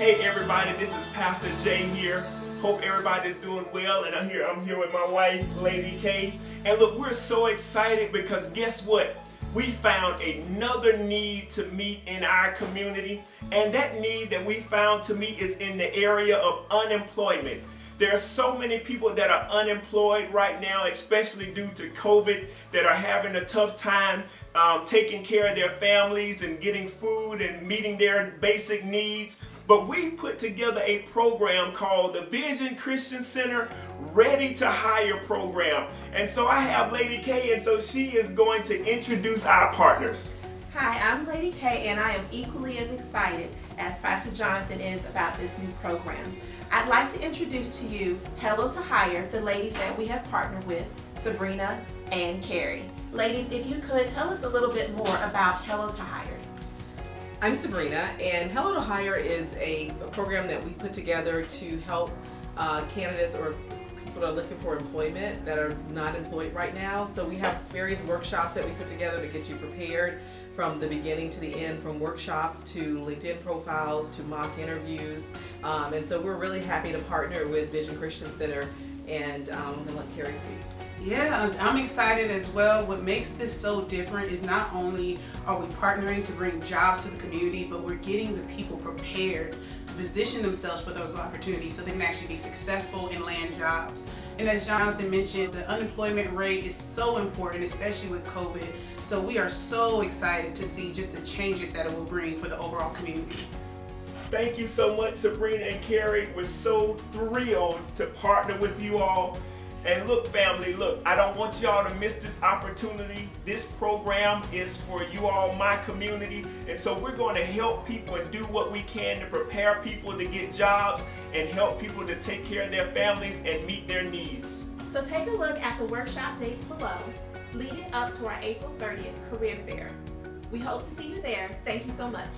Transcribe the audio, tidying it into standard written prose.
Hey everybody, this is Pastor Jay here. Hope everybody's doing well, and I'm here with my wife, Lady K. And look, we're so excited because guess what? We found another need to meet in our community, and that need that we found to meet is in the area of unemployment. There are so many people that are unemployed right now, especially due to COVID, that are having a tough time taking care of their families and getting food and meeting their basic needs. But we put together a program called the Vision Christian Center Ready to Hire program. And so I have Lady K, and so she is going to introduce our partners. Hi, I'm Lady K, and I am equally as excited as Pastor Jonathan is about this new program. I'd like to introduce to you Hello to Hire, the ladies that we have partnered with, Sabrina and Carrie. Ladies, if you could tell us a little bit more about Hello to Hire. I'm Sabrina, and Hello to Hire is a program that we put together to help candidates or people that are looking for employment that are not employed right now. So we have various workshops that we put together to get you prepared from the beginning to the end, from workshops to LinkedIn profiles to mock interviews. And so we're really happy to partner with Vision Christian Center, and I'm going to let Carrie speak. Yeah, I'm excited as well. What makes this so different is not only are we partnering to bring jobs to the community, but we're getting the people prepared to position themselves for those opportunities so they can actually be successful and land jobs. And as Jonathan mentioned, the unemployment rate is so important, especially with COVID. So we are so excited to see just the changes that it will bring for the overall community. Thank you so much, Sabrina and Carrie. We're so thrilled to partner with you all. And look, family, look, I don't want y'all to miss this opportunity. This program is for you all, my community. And so we're going to help people and do what we can to prepare people to get jobs and help people to take care of their families and meet their needs. So take a look at the workshop dates below, leading up to our April 30th career fair. We hope to see you there. Thank you so much.